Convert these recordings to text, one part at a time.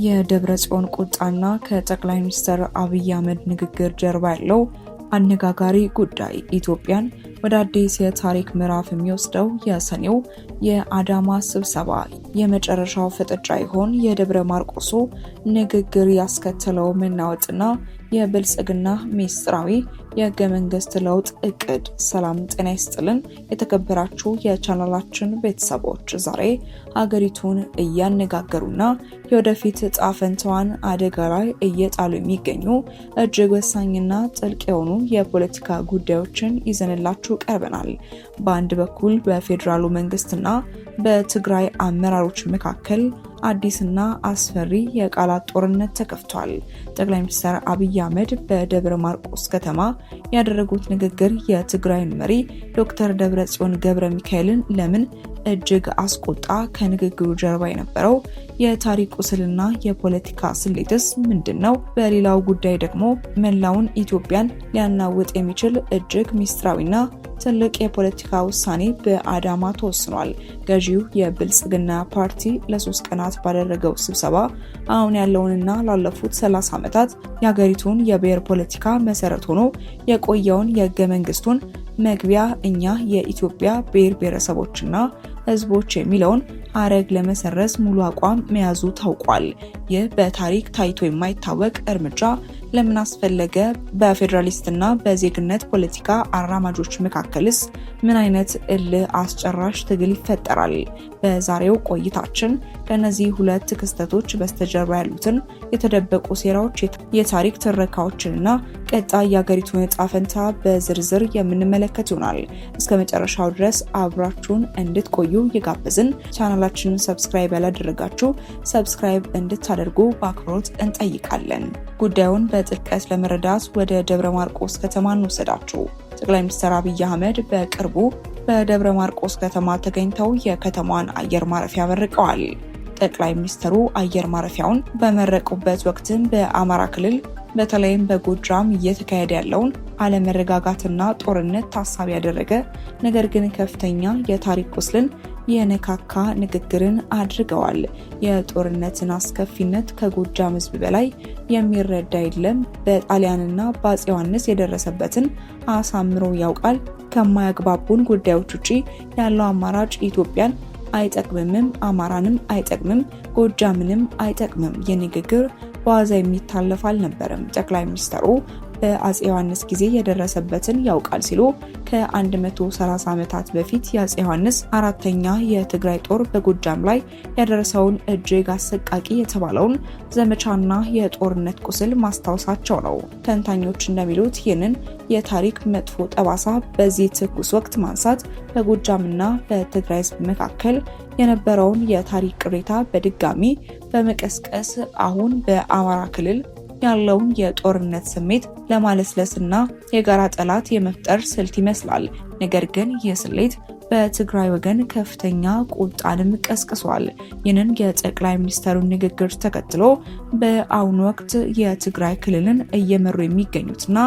የደብረጽዮን ቁጣና ከጠቅላይ ሚኒስትር አብይ አህመድ ንግግር ጀርባ ያለው አነጋጋሪ ጉዳይ ኢትዮጵያን ወደ አዲስ የታሪክ ምዕራፍ የሚወስደው የሰኔው የአዳማ ስብሰባ የመጨረሻው ፍጥጫ ይሆን? የደብረ ማርቆሱ ንግግር ያስከተለው መናወጥና የብልጽግና ሚስጥራዊ የህገ መንግስት ለውጥ እቅድ። ሰላም ጤና ይስጥልን የተከበራችሁ የቻናላችን ቤተሰቦች፣ ዛሬ ሀገሪቱን እያነጋገሩና የወደፊት ዕጣ ፈንታዋን አደጋ ላይ እየጣሉ የሚገኙ እጅግ ወሳኝና ጥልቅ የሆኑ የፖለቲካ ጉዳዮችን ይዘንላችሁ ቀርበናል። በአንድ በኩል በፌዴራሉ መንግስትና በትግራይ አመራሮች መካከል አዲስና አስፈሪ የቃላት ጦርነት ተከፍቷል። ጠቅላይ ሚኒስትር አብይ አህመድ በደብረ ማርቆስ ከተማ ያደረጉት ንግግር የትግራይን መሪ ዶክተር ደብረጽዮን ገብረ ሚካኤልን ለምን እጅግ አስቆጣ? ከንግግሩ ጀርባ የነበረው የታሪክ ቁስልና የፖለቲካ ስሌትስ ምንድነው? በሌላው ጉዳይ ደግሞ መላውን ኢትዮጵያን ሊያናውጥ የሚችል እጅግ ሚስጥራዊና ትልቅ የፖለቲካ ውሳኔ በአዳማ ተወስኗል። ገዢው የብልጽግና ፓርቲ ለ3 ቀናት ባደረገው ስብሰባ አሁን ያለውንና ላለፉት 30 ዓመታት የሀገሪቱን የብሔር ፖለቲካ መሰረት ሆኖ የቆየውን የህገ መንግስቱን መግቢያ እኛ የኢትዮጵያ ብሔር ብሔረሰቦችና ህዝቦች የሚለውን ሐረግ ለመሰረዝ ሙሉ አቋም መያዙ ታውቋል። ይህ በታሪክ ታይቶ የማይታወቅ እርምጃ ለምን አስፈለገ? በፌዴራሊስትና በዜግነት ፖለቲካ አራማጆች መካከልስ ምን አይነት እልህ አስጨራሽ ትግል ይፈጠራል? በዛሬው ቆይታችን ከነዚህ ሁለት ክስተቶች በስተጀርባ ያሉትን የተደበቁ ሴራዎች፣ የታሪክ ትረካዎችንና ቀጣይ የሀገሪቱን ዕጣ ፈንታ በዝርዝር የምንመለከት ይሆናል። እስከ መጨረሻው ድረስ አብራችሁን እንድትቆዩ የጋበዝን። ቻናላችንን ሰብስክራይብ ያላደረጋችሁ ሰብስክራይብ እንድታደርጉ በአክብሮት እንጠይቃለን። ጉዳዩን በጥልቀት ለመረዳት ወደ ደብረ ማርቆስ ከተማ እንወሰዳችሁ። ጠቅላይ ሚኒስትር አብይ አህመድ በቅርቡ በደብረ ማርቆስ ከተማ ተገኝተው የከተማዋን አየር ማረፊያ መርቀዋል። ጠቅላይ ሚኒስትሩ አየር ማረፊያውን በመረቁበት ወቅትም በአማራ ክልል በተለይም በጎጃም እየተካሄደ ያለውን አለመረጋጋትና ጦርነት ታሳቢ ያደረገ ነገር ግን ከፍተኛ የታሪክ ቁስልን የነካካ ንግግርን አድርገዋል። የጦርነትን አስከፊነት ከጎጃም ሕዝብ በላይ የሚረዳ የለም። በጣሊያንና በአፄ ዮሐንስ የደረሰበትን አሳምሮ ያውቃል። ከማያግባቡን ጉዳዮች ውጪ ያለው አማራጭ ኢትዮጵያን አይጠቅምም፣ አማራንም አይጠቅምም፣ ጎጃምንም አይጠቅምም። የንግግር በዋዛ የሚታለፍ አልነበረም። ጠቅላይ ሚኒስትሩ በአፄ ዮሐንስ ጊዜ የደረሰበትን ያውቃል ሲሉ ከ130 ዓመታት በፊት የአፄ ዮሐንስ አራተኛ የትግራይ ጦር በጎጃም ላይ ያደረሰውን እጅግ አሰቃቂ የተባለውን ዘመቻና የጦርነት ቁስል ማስታወሳቸው ነው። ተንታኞች እንደሚሉት ይህንን የታሪክ መጥፎ ጠባሳ በዚህ ትኩስ ወቅት ማንሳት በጎጃምና በትግራይ ሕዝብ መካከል የነበረውን የታሪክ ቅሬታ በድጋሚ በመቀስቀስ አሁን በአማራ ክልል ያለውን የጦርነት ስሜት ለማለስለስና የጋራ ጠላት የመፍጠር ስልት ይመስላል። ነገር ግን ይህ ስሌት በትግራይ ወገን ከፍተኛ ቁጣንም ቀስቅሷል። ይህንን የጠቅላይ ሚኒስትሩን ንግግር ተከትሎ በአሁኑ ወቅት የትግራይ ክልልን እየመሩ የሚገኙትና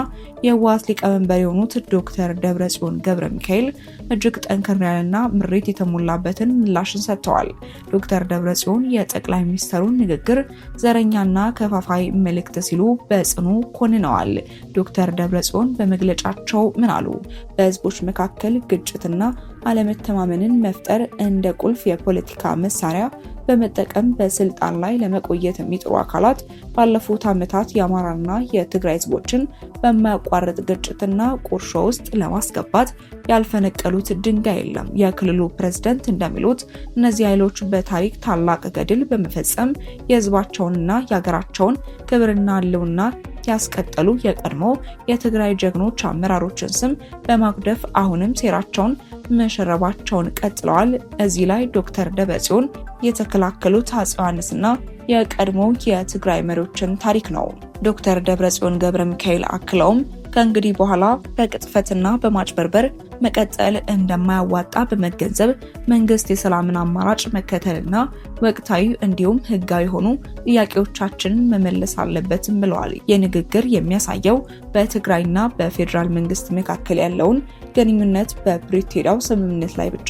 የህወሓት ሊቀመንበር የሆኑት ዶክተር ደብረጽዮን ገብረ ሚካኤል እጅግ ጠንከር ያለና ምሬት የተሞላበትን ምላሽን ሰጥተዋል። ዶክተር ደብረጽዮን የጠቅላይ ሚኒስትሩን ንግግር ዘረኛና ከፋፋይ መልእክት ሲሉ በጽኑ ኮንነዋል። ዶክተር ደብረጽዮን በመግለጫቸው ምን አሉ? በህዝቦች መካከል ግጭትና አለመተማመንን መፍጠር እንደ ቁልፍ የፖለቲካ መሳሪያ በመጠቀም በስልጣን ላይ ለመቆየት የሚጥሩ አካላት ባለፉት ዓመታት የአማራና የትግራይ ህዝቦችን በማያቋርጥ ግጭትና ቁርሾ ውስጥ ለማስገባት ያልፈነቀሉት ድንጋይ የለም። የክልሉ ፕሬዝዳንት እንደሚሉት እነዚህ ኃይሎች በታሪክ ታላቅ ገድል በመፈጸም የህዝባቸውንና የሀገራቸውን ክብርና ህልውና ያስቀጠሉ የቀድሞ የትግራይ ጀግኖች አመራሮችን ስም በማጉደፍ አሁንም ሴራቸውን መሸረባቸውን ቀጥለዋል። እዚህ ላይ ዶክተር ደብረጽዮን የተከላከሉት አፄ ዮሐንስና የቀድሞ የትግራይ መሪዎችን ታሪክ ነው። ዶክተር ደብረጽዮን ገብረ ሚካኤል አክለውም ከእንግዲህ በኋላ በቅጥፈትና በማጭበርበር መቀጠል እንደማያዋጣ በመገንዘብ መንግስት የሰላምን አማራጭ መከተልና ወቅታዊ እንዲሁም ህጋዊ የሆኑ ጥያቄዎቻችንን መመለስ አለበትም ብለዋል። የንግግር የሚያሳየው በትግራይና በፌዴራል መንግስት መካከል ያለውን ግንኙነት በፕሪቶሪያው ስምምነት ላይ ብቻ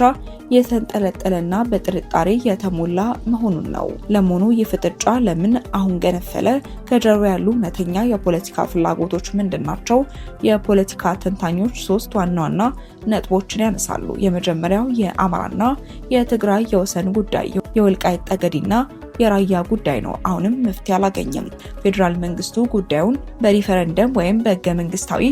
የተንጠለጠለና በጥርጣሬ የተሞላ መሆኑን ነው። ለመሆኑ ይህ ፍጥጫ ለምን አሁን ገነፈለ? ከጀርባ ያሉ እውነተኛ የፖለቲካ ፍላጎቶች ምንድናቸው? የፖለቲካ ተንታኞች ሶስት ዋና ዋና ነጥቦችን ያነሳሉ። የመጀመሪያው የአማራና የትግራይ የወሰን ጉዳይ፣ የወልቃይት ጠገዴና የራያ ጉዳይ ነው። አሁንም መፍትሄ አላገኘም። ፌዴራል መንግስቱ ጉዳዩን በሪፈረንደም ወይም በህገ መንግስታዊ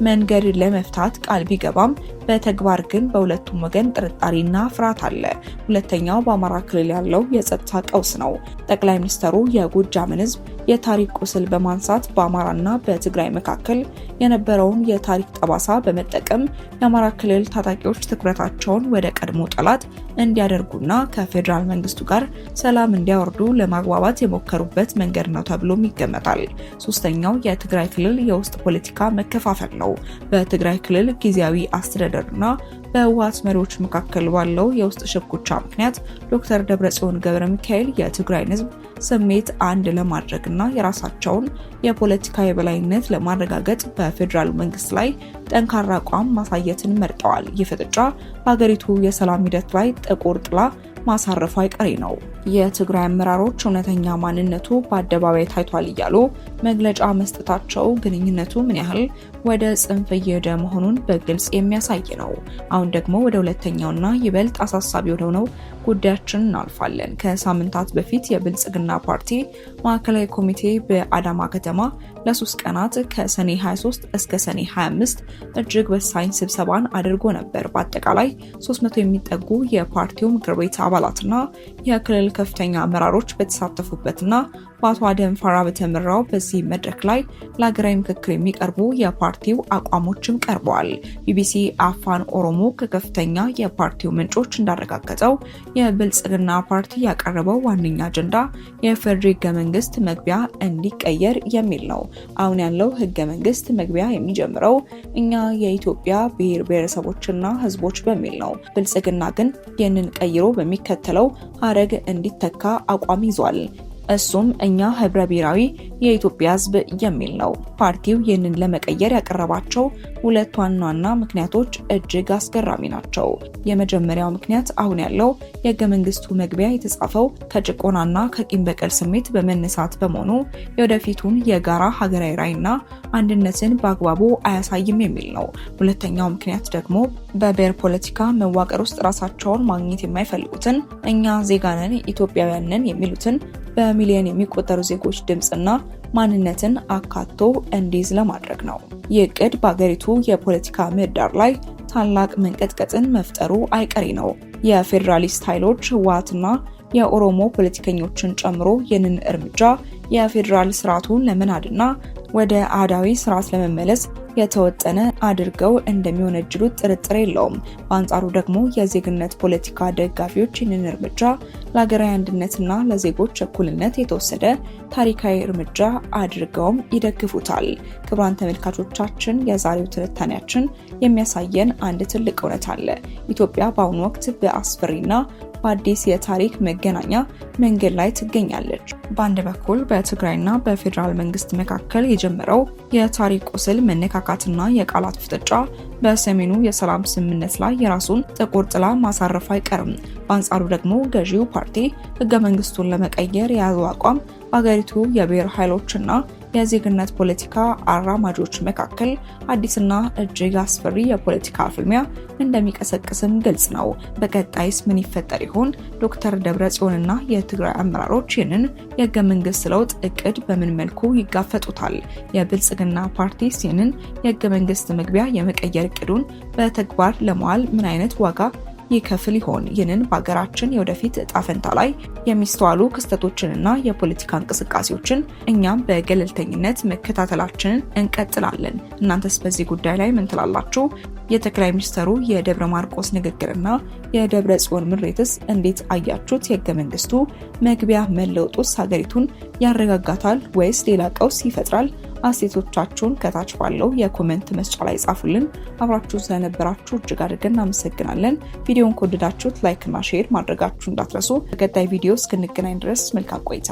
መንገድ ለመፍታት ቃል ቢገባም በተግባር ግን በሁለቱም ወገን ጥርጣሬና ፍርሃት አለ። ሁለተኛው በአማራ ክልል ያለው የጸጥታ ቀውስ ነው። ጠቅላይ ሚኒስትሩ የጎጃምን ህዝብ የታሪክ ቁስል በማንሳት በአማራና በትግራይ መካከል የነበረውን የታሪክ ጠባሳ በመጠቀም የአማራ ክልል ታጣቂዎች ትኩረታቸውን ወደ ቀድሞ ጠላት እንዲያደርጉና ከፌዴራል መንግስቱ ጋር ሰላም እንዲያወርዱ ለማግባባት የሞከሩበት መንገድ ነው ተብሎም ይገመታል። ሶስተኛው የትግራይ ክልል የውስጥ ፖለቲካ መከፋፈል ነው። በትግራይ ክልል ጊዜያዊ አስተዳደርና በህወሓት መሪዎች መካከል ባለው የውስጥ ሽኩቻ ምክንያት ዶክተር ደብረጽዮን ገብረ ሚካኤል የትግራይን ህዝብ ስሜት አንድ ለማድረግና የራሳቸውን የፖለቲካ የበላይነት ለማረጋገጥ በፌዴራል መንግስት ላይ ጠንካራ አቋም ማሳየትን መርጠዋል። ይህ ፍጥጫ በሀገሪቱ የሰላም ሂደት ላይ ጥቁር ጥላ ማሳረፉ አይቀሬ ነው። የትግራይ አመራሮች እውነተኛ ማንነቱ በአደባባይ ታይቷል እያሉ መግለጫ መስጠታቸው ግንኙነቱ ምን ያህል ወደ ጽንፍ እየሄደ መሆኑን በግልጽ የሚያሳይ ነው። አሁን ደግሞ ወደ ሁለተኛውና ይበልጥ አሳሳቢ ወደሆነው ጉዳያችን እናልፋለን። ከሳምንታት በፊት የብልጽግና ፓርቲ ማዕከላዊ ኮሚቴ በአዳማ ከተማ ለ3 ቀናት ከሰኔ 23 እስከ ሰኔ 25 እጅግ ወሳኝ ስብሰባን አድርጎ ነበር። በአጠቃላይ 300 የሚጠጉ የፓርቲው ምክር ቤት አባላትና የክልል ከፍተኛ አመራሮች በተሳተፉበትና በአቶ አደም ፋራ በተመራው በዚህ መድረክ ላይ ለሀገራዊ ምክክር የሚቀርቡ የፓርቲው አቋሞችም ቀርበዋል። ቢቢሲ አፋን ኦሮሞ ከከፍተኛ የፓርቲው ምንጮች እንዳረጋገጠው የብልጽግና ፓርቲ ያቀረበው ዋነኛ አጀንዳ የፌዴራል ህገ መንግስት መግቢያ እንዲቀየር የሚል ነው። አሁን ያለው ህገ መንግስት መግቢያ የሚጀምረው እኛ የኢትዮጵያ ብሔር ብሔረሰቦችና ህዝቦች በሚል ነው። ብልጽግና ግን ይህንን ቀይሮ በሚከተለው ሀረግ እንዲተካ አቋም ይዟል። እሱም እኛ ህብረ ብሔራዊ የኢትዮጵያ ህዝብ የሚል ነው። ፓርቲው ይህንን ለመቀየር ያቀረባቸው ሁለት ዋና ዋና ምክንያቶች እጅግ አስገራሚ ናቸው። የመጀመሪያው ምክንያት አሁን ያለው የህገ መንግስቱ መግቢያ የተጻፈው ከጭቆናና ከቂም በቀል ስሜት በመነሳት በመሆኑ የወደፊቱን የጋራ ሀገራዊ ራዕይና አንድነትን በአግባቡ አያሳይም የሚል ነው። ሁለተኛው ምክንያት ደግሞ በብሔር ፖለቲካ መዋቅር ውስጥ ራሳቸውን ማግኘት የማይፈልጉትን እኛ ዜጋ ነን ኢትዮጵያውያን ነን የሚሉትን በሚሊዮን የሚቆጠሩ ዜጎች ድምጽና ማንነትን አካቶ እንዲይዝ ለማድረግ ነው። ይህ ዕቅድ በአገሪቱ የፖለቲካ ምህዳር ላይ ታላቅ መንቀጥቀጥን መፍጠሩ አይቀሬ ነው። የፌዴራሊስት ኃይሎች ህወሓትና የኦሮሞ ፖለቲከኞችን ጨምሮ ይህንን እርምጃ የፌዴራል ስርዓቱን ለመናድና ወደ አህዳዊ ስርዓት ለመመለስ የተወጠነ አድርገው እንደሚወነጅሉት ጥርጥር የለውም። በአንጻሩ ደግሞ የዜግነት ፖለቲካ ደጋፊዎች ይህንን እርምጃ ለሀገራዊ አንድነትና ለዜጎች እኩልነት የተወሰደ ታሪካዊ እርምጃ አድርገውም ይደግፉታል። ክቡራን ተመልካቾቻችን፣ የዛሬው ትንታኔያችን የሚያሳየን አንድ ትልቅ እውነት አለ። ኢትዮጵያ በአሁኑ ወቅት በአስፈሪና በአዲስ የታሪክ መገናኛ መንገድ ላይ ትገኛለች። በአንድ በኩል በትግራይና በፌዴራል መንግስት መካከል የጀመረው የታሪክ ቁስል መነካካትና የቃላት ፍጥጫ በሰሜኑ የሰላም ስምምነት ላይ የራሱን ጥቁር ጥላ ማሳረፍ አይቀርም። በአንጻሩ ደግሞ ገዢው ፓርቲ ህገ መንግስቱን ለመቀየር የያዘው አቋም በሀገሪቱ የብሔር ኃይሎችና የዜግነት ፖለቲካ አራማጆች መካከል አዲስና እጅግ አስፈሪ የፖለቲካ ፍልሚያ እንደሚቀሰቅስም ግልጽ ነው። በቀጣይስ ምን ይፈጠር ይሆን? ዶክተር ደብረጽዮንና የትግራይ አመራሮች ይህንን የህገ መንግስት ለውጥ እቅድ በምን መልኩ ይጋፈጡታል? የብልጽግና ፓርቲስ ይህንን የህገ መንግስት መግቢያ የመቀየር እቅዱን በተግባር ለማዋል ምን አይነት ዋጋ ይከፍል ይሆን? ይህንን በሀገራችን የወደፊት እጣ ፈንታ ላይ የሚስተዋሉ ክስተቶችንና የፖለቲካ እንቅስቃሴዎችን እኛም በገለልተኝነት መከታተላችንን እንቀጥላለን። እናንተስ በዚህ ጉዳይ ላይ ምን ትላላችሁ? የጠቅላይ ሚኒስትሩ የደብረ ማርቆስ ንግግርና የደብረ ጽዮን ምሬትስ እንዴት አያችሁት? የህገ መንግስቱ መግቢያ መለውጡስ ሀገሪቱን ያረጋጋታል ወይስ ሌላ ቀውስ ይፈጥራል? አስተያየቶቻችሁን ከታች ባለው የኮሜንት መስጫ ላይ ጻፉልን። አብራችሁን ስለነበራችሁ እጅግ አድርገን እናመሰግናለን። ቪዲዮውን ከወደዳችሁት ላይክ እና ሼር ማድረጋችሁ እንዳትረሱ። በቀጣይ ቪዲዮ እስክንገናኝ ድረስ መልካም ቆይታ።